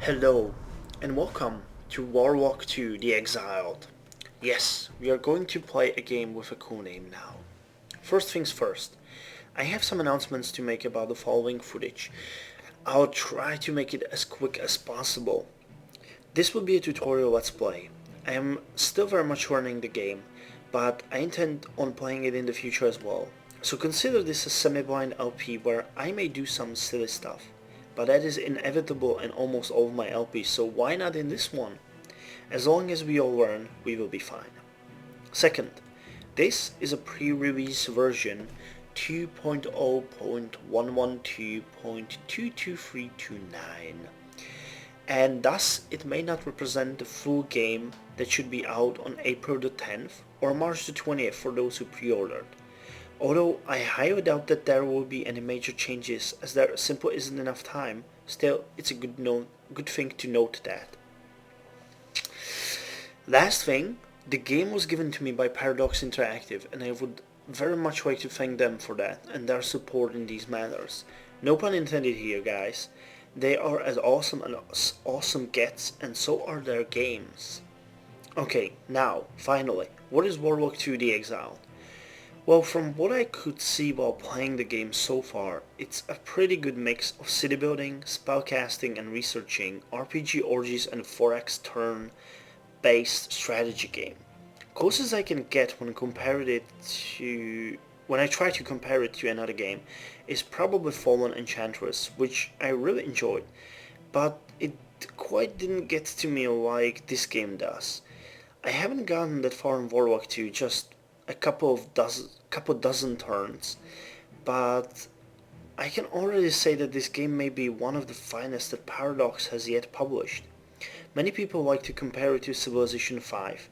Hello, and welcome to Warlock 2 The Exiled. Yes, we are going to play a game with a cool name now. First things first, I have some announcements to make about the following footage. I'll try to make it as quick as possible. This will be a tutorial let's play. I am still very much learning the game, but I intend on playing it in the future as well. So consider this a semi-blind LP where I may do some silly stuff. But that is inevitable in almost all of my LPs, so why not in this one? As long as we all learn, we will be fine. Second, this is a pre-release version 2.0.112.22329, and thus it may not represent the full game that should be out on April the 10th or March the 20th for those who pre-ordered. Although I highly doubt that there will be any major changes as there simply isn't enough time, still it's a good thing to note that. Last thing, the game was given to me by Paradox Interactive and I would very much like to thank them for that and their support in these matters. No pun intended here, guys. They are as awesome as awesome gets, and so are their games. Okay, now, finally, what is Warlock 2 The Exiled? Well, from what I could see while playing the game so far, it's a pretty good mix of city building, spellcasting and researching, RPG orgies and 4X turn-based strategy game. Closest I can get when I try to compare it to another game is probably Fallen Enchantress, which I really enjoyed, but it quite didn't get to me like this game does. I haven't gotten that far in Warlock 2, just a couple dozen turns, but I can already say that this game may be one of the finest that Paradox has yet published. Many people like to compare it to Civilization 5,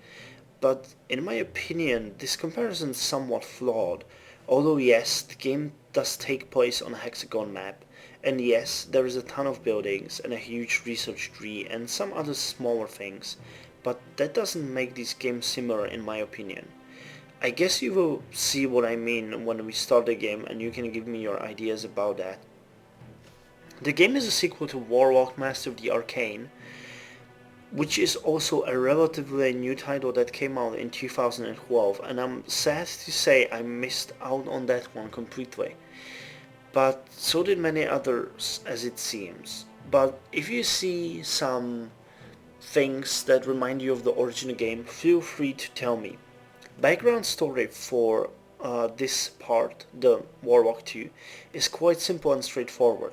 but in my opinion this comparison is somewhat flawed, although yes, the game does take place on a hexagon map, and yes, there is a ton of buildings and a huge research tree and some other smaller things, but that doesn't make these games similar in my opinion. I guess you will see what I mean when we start the game and you can give me your ideas about that. The game is a sequel to Warlock Master of the Arcane, which is also a relatively new title that came out in 2012, and I'm sad to say I missed out on that one completely. But so did many others as it seems. But if you see some things that remind you of the original game, feel free to tell me. Background story for this part, the Warlock 2, is quite simple and straightforward.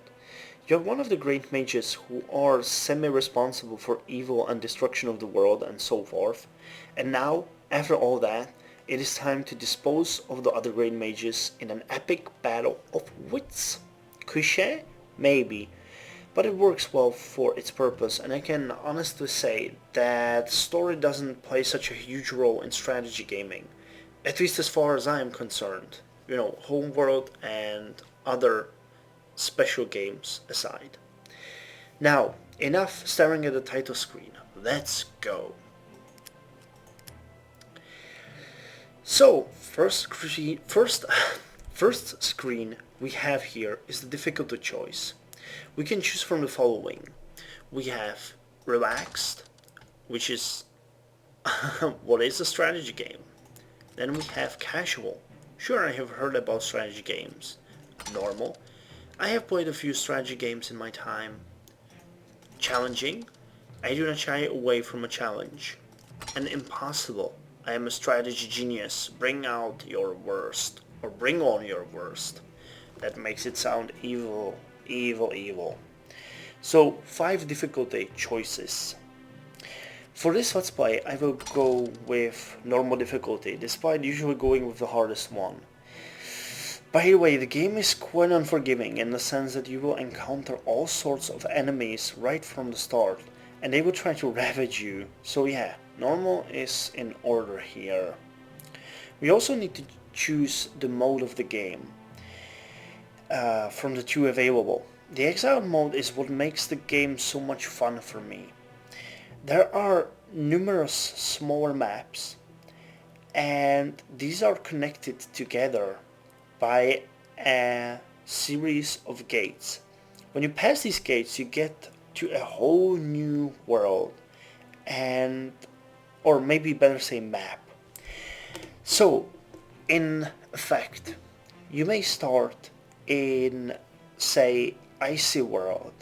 You're one of the great mages who are semi-responsible for evil and destruction of the world and so forth, and now, after all that, it is time to dispose of the other great mages in an epic battle of wits. Cliché? Maybe, but it works well for its purpose, and I can honestly say that story doesn't play such a huge role in strategy gaming, at least as far as I am concerned. You know, Homeworld and other special games aside. Now, enough staring at the title screen. Let's go. So, first screen we have here is the difficulty choice. We can choose from the following. We have relaxed, which is what is a strategy game. Then we have casual. Sure, I have heard about strategy games. Normal. I have played a few strategy games in my time. Challenging. I do not shy away from a challenge. And impossible. I am a strategy genius. Bring out your worst. Or bring on your worst. That makes it sound evil. Evil. So, 5 difficulty choices. For this let's play, I will go with normal difficulty, despite usually going with the hardest one. By the way, the game is quite unforgiving in the sense that you will encounter all sorts of enemies right from the start, and they will try to ravage you. So yeah, normal is in order here. We also need to choose the mode of the game. From the 2 available. The Exiled mode is what makes the game so much fun for me. There are numerous smaller maps, and these are connected together by a series of gates. When you pass these gates, you get to a whole new world, and or maybe better say map. So, in effect, you may start in, say, icy world,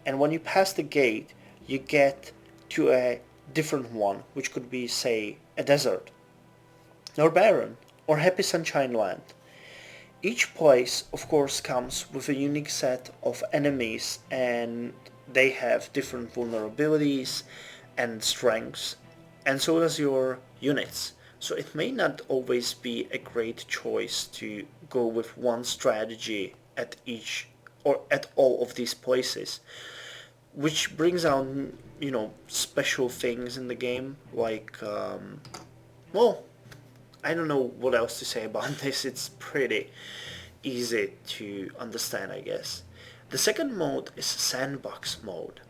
and when you pass the gate, you get to a different one, which could be, say, a desert, or barren, or happy sunshine land. Each place, of course, comes with a unique set of enemies, and they have different vulnerabilities and strengths, and so does your units. So it may not always be a great choice to go with one strategy at each or at all of these places, which brings out, special things in the game, like, well, I don't know what else to say about this. It's pretty easy to understand, I guess. The second mode is sandbox mode.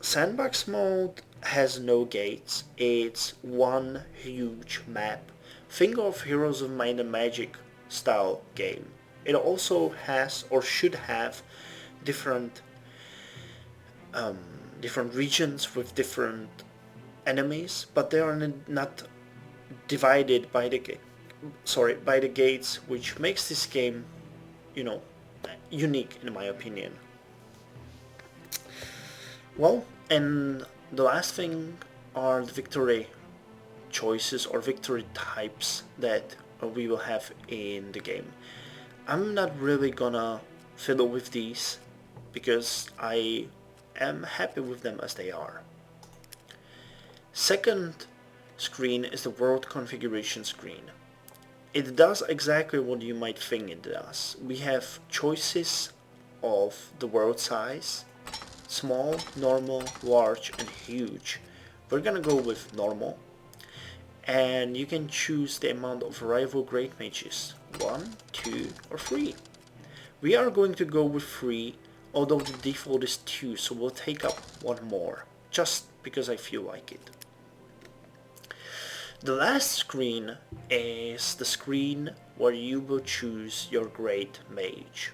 Sandbox mode has no gates. It's one huge map. Think of Heroes of Might and Magic style game. It also has or should have different different regions with different enemies, but they are not divided by the gates, which makes this game, you know, unique in my opinion. Well, and the last thing are the victory choices or victory types that we will have in the game. I'm not really gonna fiddle with these because I am happy with them as they are. Second screen is the world configuration screen. It does exactly what you might think it does. We have choices of the world size: small, normal, large, and huge. We're gonna go with normal, and you can choose the amount of rival great mages: 1, 2, or 3. We are going to go with 3, although the default is 2, so we'll take up one more, just because I feel like it. The last screen is the screen where you will choose your great mage.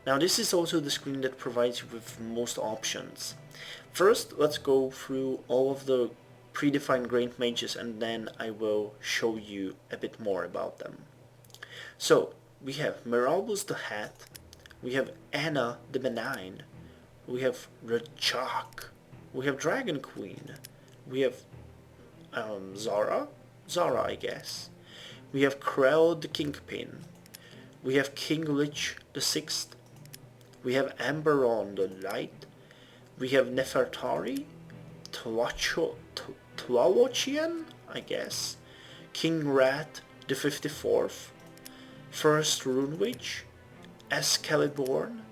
Now this is also the screen that provides you with most options. First, let's go through all of the predefined great mages, and then I will show you a bit more about them. So, we have Mirabus the Hat, we have Anna the Benign, we have Rajak, we have Dragon Queen, we have Zara, I guess. We have Krell the Kingpin, we have King Lich the Sixth, we have Amberon the Light, we have Nefertari, Tlalochian, I guess, King Rat the 54th, First Rune Witch, Excaliburn,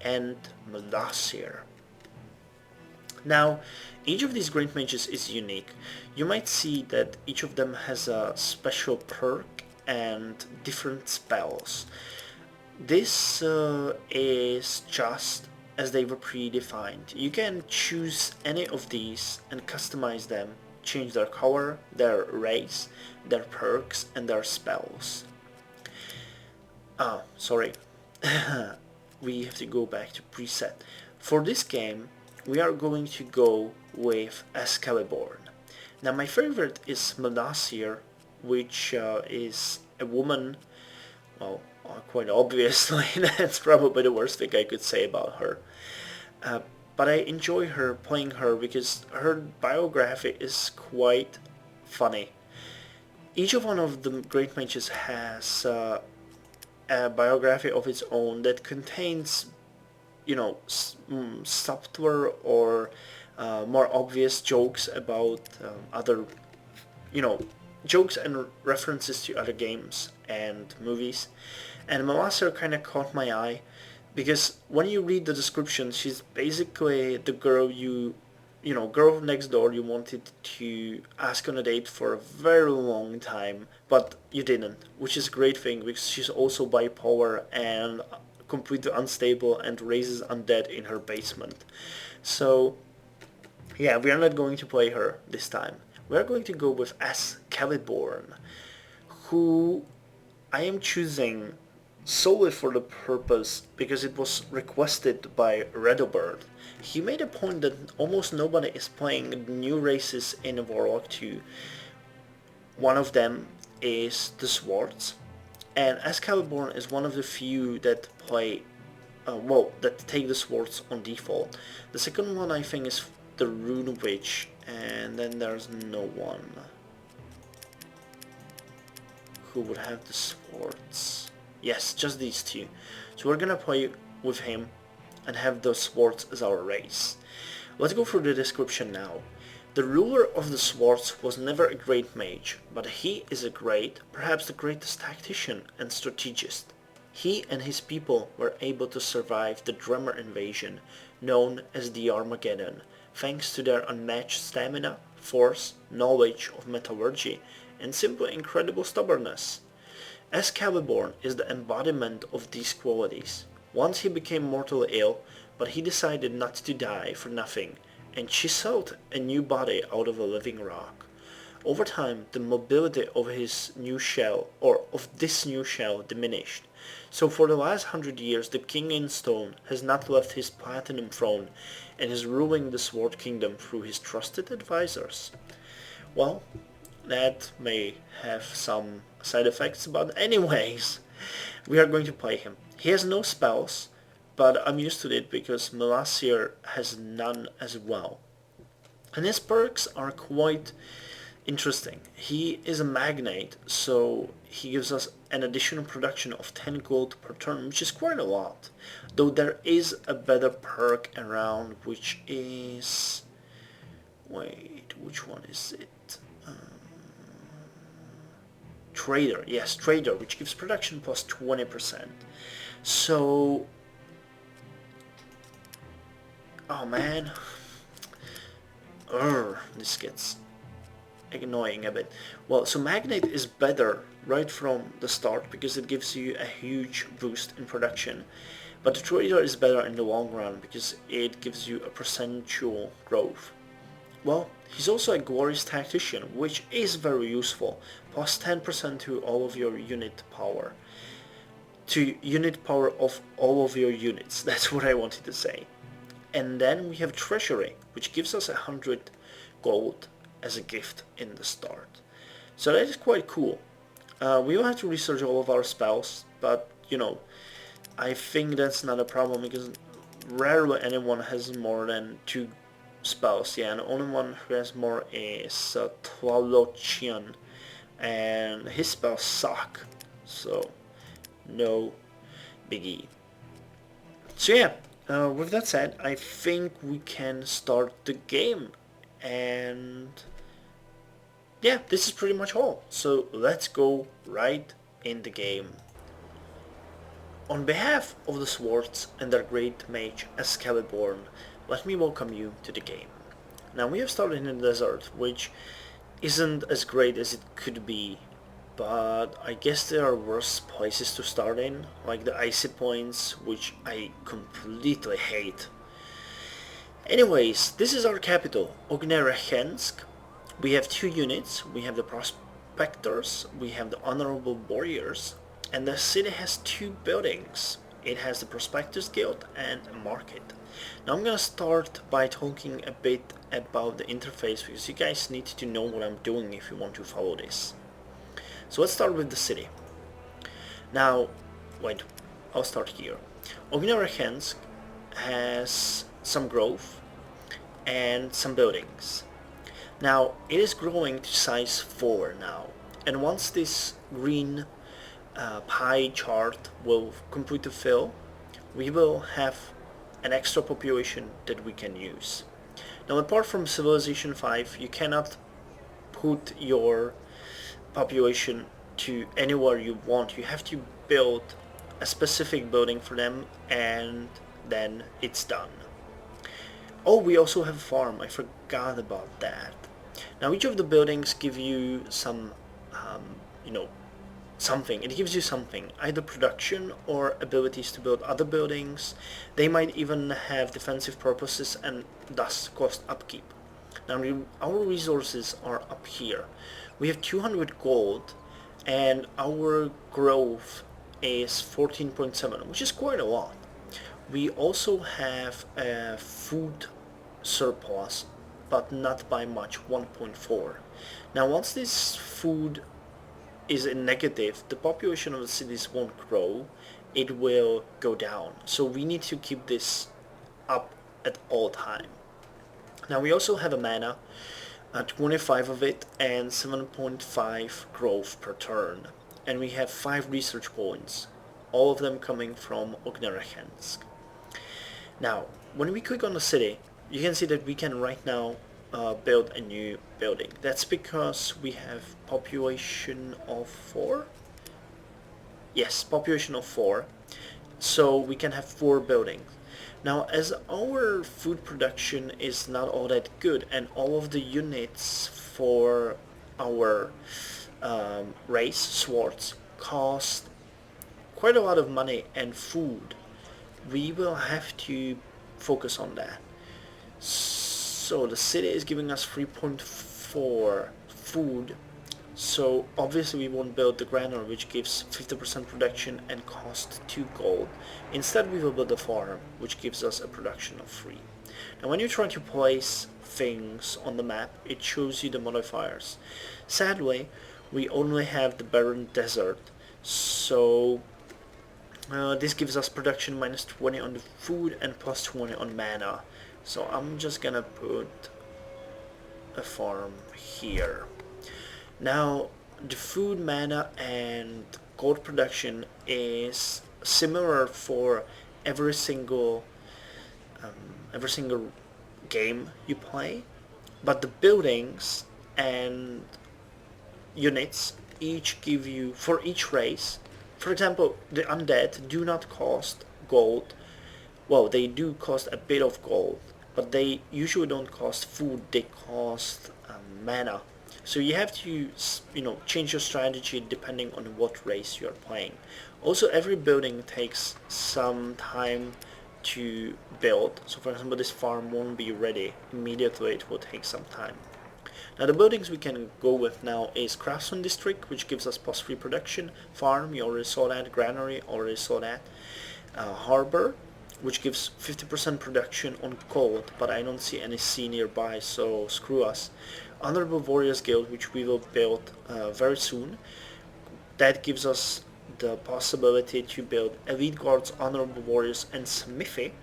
and Melassir. Now, each of these great mages is unique. You might see that each of them has a special perk and different spells. This is just as they were predefined. You can choose any of these and customize them, change their color, their race, their perks, and their spells. Sorry. We have to go back to preset. For this game, we are going to go with Excaliburn. Now my favorite is Melassir, which is a woman. Well, quite obviously, that's probably the worst thing I could say about her. But I enjoy playing her because her biography is quite funny. Each of one of the great mages has a biography of its own that contains, subtler or more obvious jokes about other, jokes and references to other games and movies. And Melassir kind of caught my eye because when you read the description, she's basically the girl girl next door you wanted to ask on a date for a very long time, but you didn't, which is a great thing because she's also bipolar and completely unstable and raises undead in her basement. So, yeah, we are not going to play her this time. We are going to go with Excaliburn, who I am choosing solely for the purpose because it was requested by Redobird. He made a point that almost nobody is playing new races in Warlock 2. One of them is the Svarts, and Excalibur is one of the few that play, that take the Swords on default. The second one I think is the Rune Witch, and then there's no one who would have the Swords. Yes, just these two. So we're gonna play with him and have the Swords as our race. Let's go through the description now. The ruler of the Svarts was never a great mage, but he is a great, perhaps the greatest tactician and strategist. He and his people were able to survive the Drummer invasion, known as the Armageddon, thanks to their unmatched stamina, force, knowledge of metallurgy, and simply incredible stubbornness. Excalibur is the embodiment of these qualities. Once he became mortally ill, but he decided not to die for nothing, and chiseled a new body out of a living rock. Over time, the mobility of this new shell diminished. So for the last 100 years, the King in Stone has not left his platinum throne and is ruling the Sword Kingdom through his trusted advisors. Well, that may have some side effects, but anyways, we are going to play him. He has no spells, but I'm used to it because Melasier has none as well. And his perks are quite interesting. He is a magnate, so he gives us an additional production of 10 gold per turn, which is quite a lot. Though there is a better perk around, which is... Wait, which one is it? Trader, yes, Trader, which gives production plus 20%. So... Oh man, this gets annoying a bit. Well, so Magnate is better right from the start because it gives you a huge boost in production, but the Trader is better in the long run because it gives you a percentual growth. Well, he's also a glorious tactician, which is very useful, plus 10% to all of your unit power. To unit power of all of your units, that's what I wanted to say. And then we have Treasury, which gives us 100 gold as a gift in the start. So that is quite cool. We will have to research all of our spells, but you know, I think that's not a problem because rarely anyone has more than 2 spells. Yeah, and the only one who has more is Tlalochian, and his spells suck, so no biggie. So yeah. With that said, I think we can start the game, and yeah, this is pretty much all. So let's go right in the game. On behalf of the Svarts and their great mage Excalibur, let me welcome you to the game. Now we have started in the desert, which isn't as great as it could be, but I guess there are worse places to start in, like the icy points, which I completely hate. Anyways, this is our capital, Ognerekhensk. We have 2 units, we have the Prospectors, we have the Honorable Warriors, and the city has 2 buildings. It has the Prospectors Guild and a market. Now I'm gonna start by talking a bit about the interface because you guys need to know what I'm doing if you want to follow this. So let's start with the city. Now, wait, I'll start here. Ognerekhensk has some growth and some buildings. Now, it is growing to size 4 now, and once this green pie chart will completely fill, we will have an extra population that we can use. Now, apart from Civilization 5, you cannot put your population to anywhere you want. You have to build a specific building for them and then it's done. Oh, we also have a farm. I forgot about that. Now each of the buildings give you some, something. It gives you something, either production or abilities to build other buildings. They might even have defensive purposes and thus cost upkeep. Now our resources are up here. We have 200 gold and our growth is 14.7, which is quite a lot. We also have a food surplus, but not by much, 1.4. Now once this food is in negative, the population of the cities won't grow, it will go down. So we need to keep this up at all time. Now we also have a mana, 25 of it, and 7.5 growth per turn. And we have 5 research points, all of them coming from Ognerekhensk. Now, when we click on the city, you can see that we can right now build a new building. That's because we have population of 4? Yes, population of 4. So we can have 4 buildings. Now, as our food production is not all that good, and all of the units for our race, Svarts, cost quite a lot of money and food, we will have to focus on that. So the city is giving us 3.4 food, so obviously we won't build the granary, which gives 50% production and cost 2 gold. Instead we will build a farm, which gives us a production of 3. Now when you try to place things on the map, it shows you the modifiers. Sadly, we only have the barren desert, so this gives us production minus 20 on the food and plus 20 on mana. So I'm just gonna put a farm here. Now the food, mana and gold production is similar for every single game you play, but the buildings and units each give you, for each race, for example, the undead do not cost gold. Well, they do cost a bit of gold, but they usually don't cost food, they cost mana. So you have to, change your strategy depending on what race you are playing. Also, every building takes some time to build. So for example, this farm won't be ready immediately, it will take some time. Now the buildings we can go with now is Craftsman District, which gives us plus 3 production. Farm, you already saw that. Granary, already saw that. Harbor, which gives 50% production on gold, but I don't see any sea nearby, so screw us. Honorable Warriors Guild, which we will build very soon. That gives us the possibility to build Elite Guards, Honorable Warriors, and Smithy.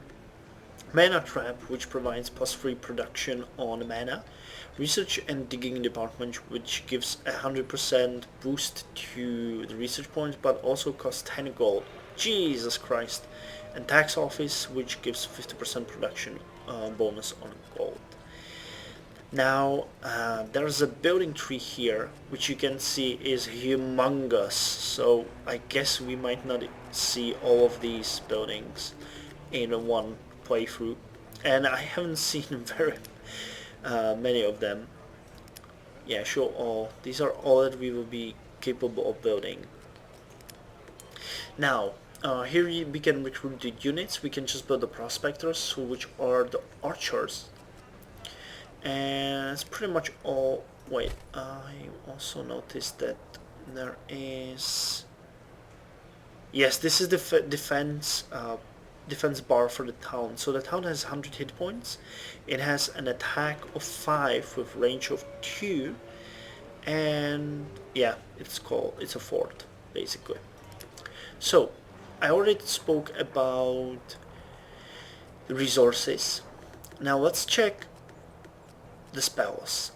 Mana Trap, which provides plus 3 production on mana. Research and Digging Department, which gives 100% boost to the research points, but also costs 10 gold. Jesus Christ. And Tax Office, which gives 50% production bonus on gold. Now there's a building tree here, which you can see is humongous, so I guess we might not see all of these buildings in one playthrough, and I haven't seen very many of them. Yeah, sure, all these are all that we will be capable of building. Now here we can recruit the units. We can just build the prospectors, which are the archers. And it's pretty much all. Wait, I also noticed that there is... Yes, this is the defense bar for the town. So the town has 100 hit points. It has an attack of 5 with range of 2. And yeah, it's a fort, basically. So, I already spoke about the resources. Now let's check the spells.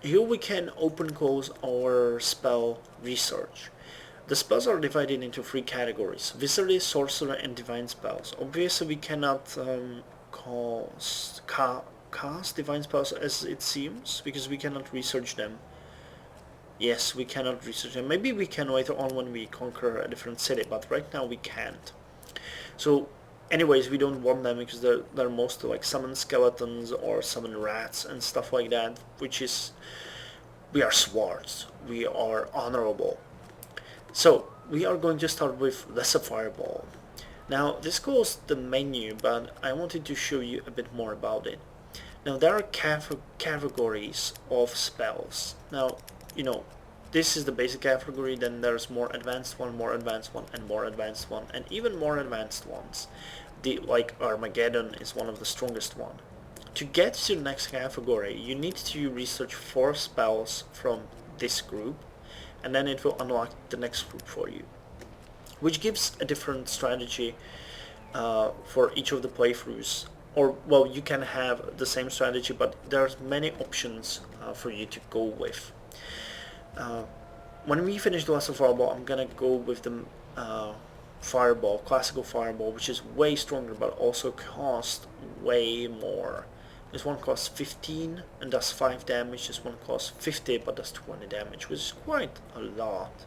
Here we can open close our spell research. The spells are divided into 3 categories: Wizardry, Sorcerer, and Divine spells. Obviously we cannot cast Divine spells as it seems, because we cannot research them. Yes, we cannot research them. Maybe we can later on when we conquer a different city, but right now we can't. So anyways, we don't want them because they're mostly like summon skeletons or summon rats and stuff like that, which is... we are Svarts. We are honorable. So we are going to start with Lesser Fireball. Now this goes the menu, but I wanted to show you a bit more about it. Now there are categories of spells. Now, this is the basic category, then there's more advanced one, more advanced one, and more advanced one, and even more advanced ones. Like Armageddon is one of the strongest one. To get to the next category, you need to research 4 spells from this group, and then it will unlock the next group for you, which gives a different strategy for each of the playthroughs. Or, well, you can have the same strategy, but there's many options for you to go with. When we finish the Lesser Fireball, I'm gonna go with the Fireball, Classical Fireball, which is way stronger, but also costs way more. This one costs 15 and does 5 damage. This one costs 50 but does 20 damage, which is quite a lot,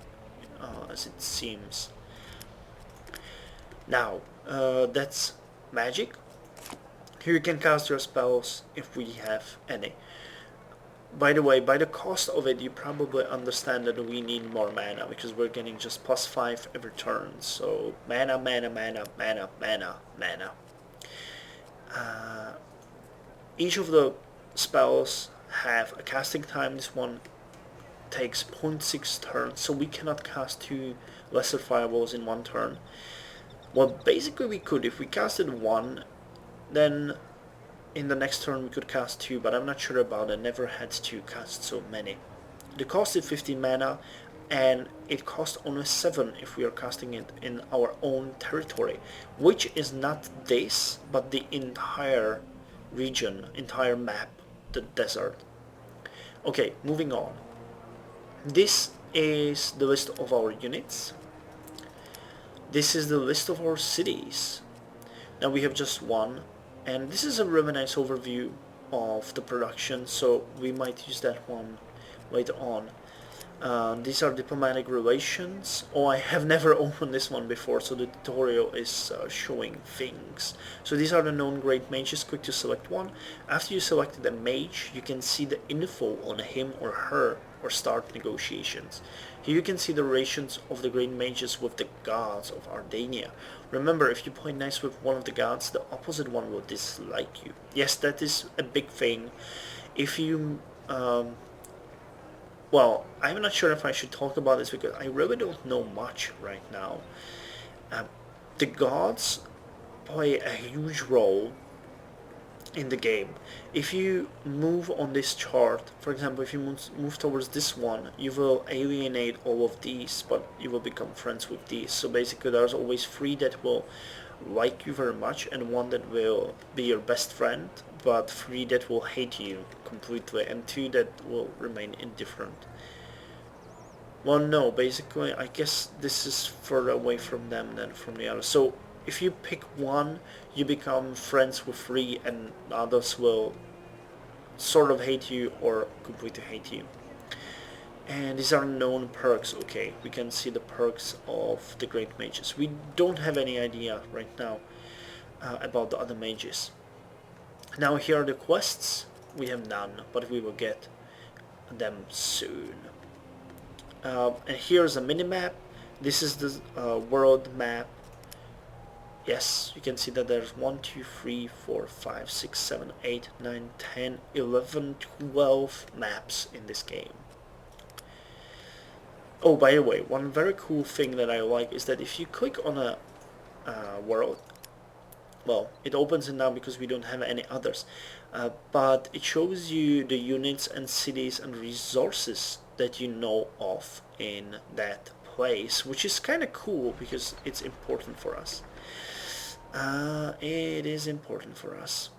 as it seems. Now, that's magic. Here you can cast your spells if we have any. By the way, by the cost of it, you probably understand that we need more mana, because we're getting just +5 every turn. So mana, mana, mana, mana, mana, mana. Each of the spells have a casting time. This one takes 0.6 turns, so we cannot cast 2 lesser fireballs in 1 turn. Well, basically we could. If we casted 1, then in the next turn we could cast 2, but I'm not sure about it. I never had to cast so many. The cost is 15 mana, and it costs only 7 if we are casting it in our own territory, which is not this, but the entire region, entire map, the desert. Okay, moving on. This is the list of our units. This is the list of our cities. Now we have just one, and this is a really nice overview of the production, so we might use that one later on. These are diplomatic relations. Oh, I have never opened this one before, so the tutorial is showing things. So these are the known great mages. Quick to select one. After you selected a mage, you can see the info on him or her or start negotiations. Here you can see the relations of the great mages with the gods of Ardania. Remember, if you play nice with one of the gods, the opposite one will dislike you. Yes, that is a big thing. If you well, I'm not sure if I should talk about this because I really don't know much right now. The gods play a huge role in the game. If you move on this chart, for example, if you move towards this one, you will alienate all of these, but you will become friends with these. So basically there's always 3 that will like you very much and 1 that will be your best friend, but 3 that will hate you completely and 2 that will remain indifferent. Well, no, basically I guess this is further away from them than from the others. So if you pick 1, you become friends with 3 and others will sort of hate you or completely hate you. And these are known perks. Okay, we can see the perks of the great mages. We don't have any idea right now about the other mages. Now here are the quests. We have none, but we will get them soon. And here's a mini-map. This is the world map. Yes, you can see that there's 1, 2, 3, 4, 5, 6, 7, 8, 9, 10, 11, 12 maps in this game. Oh, by the way, one very cool thing that I like is that if you click on a world, well, it opens it now because we don't have any others, but it shows you the units and cities and resources that you know of in that place, which is kind of cool because it's important for us. It is important for us.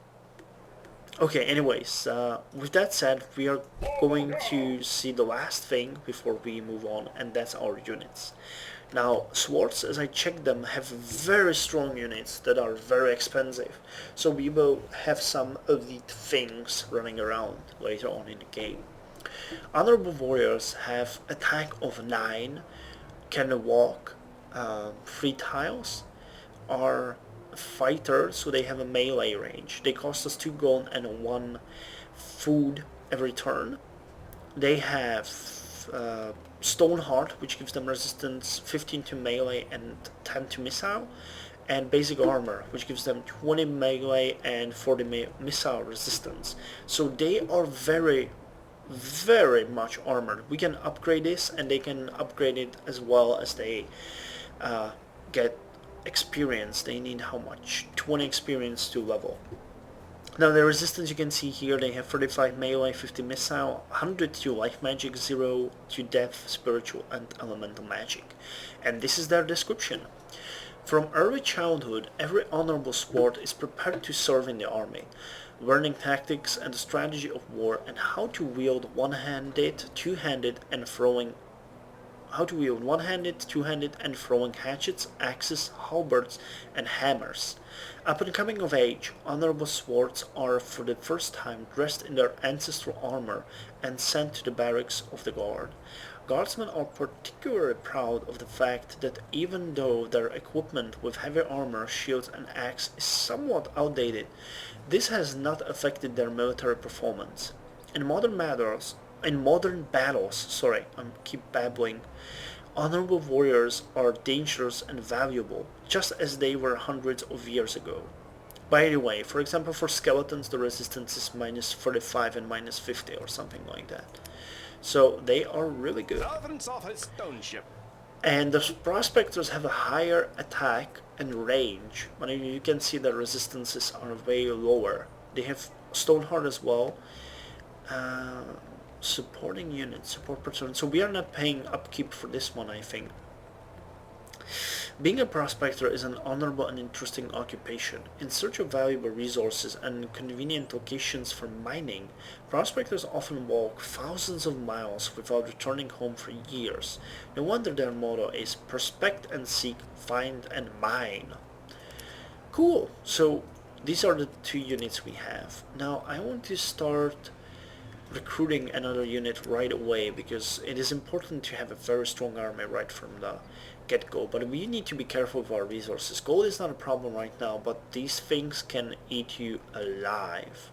Okay, anyways, with that said, we are going to see the last thing before we move on, and that's our units. Now, Svarts, as I checked them, have very strong units that are very expensive, so we will have some elite things running around later on in the game. Honorable Warriors have attack of 9, can walk 3 tiles, are fighter, so they have a melee range. They cost us 2 gold and 1 food every turn. They have Stoneheart, which gives them resistance 15 to melee and 10 to missile, and basic armor, which gives them 20 melee and 40 missile resistance. So they are very very much armored. We can upgrade this, and they can upgrade it as well as they get experience. They need how much? 20 experience to level. Now the resistance you can see here, they have 35 melee, 50 missile, 100 to life magic, 0 to death, spiritual and elemental magic. And this is their description. From early childhood, every honorable sword is prepared to serve in the army, learning tactics and the strategy of war and how to wield one-handed, two-handed and throwing hatchets, axes, halberds, and hammers. Upon coming of age, honorable swords are for the first time dressed in their ancestral armor and sent to the barracks of the guard. Guardsmen are particularly proud of the fact that even though their equipment with heavy armor, shields, and axe is somewhat outdated, this has not affected their military performance. In modern battles, I keep babbling, honorable warriors are dangerous and valuable, just as they were hundreds of years ago. By the way, for example, for skeletons the resistance is minus 45 and minus 50 or something like that. So they are really good. And the prospectors have a higher attack and range, but you can see the resistances are way lower. They have Stoneheart as well. Supporting units, support per turn. So we are not paying upkeep for this one, I think. Being a prospector is an honorable and interesting occupation. In search of valuable resources and convenient locations for mining, prospectors often walk thousands of miles without returning home for years. No wonder their motto is prospect and seek, find and mine. Cool, so these are the two units we have. Now I want to start recruiting another unit right away because it is important to have a very strong army right from the get-go, but we need to be careful with our resources. Gold is not a problem right now, but these things can eat you alive.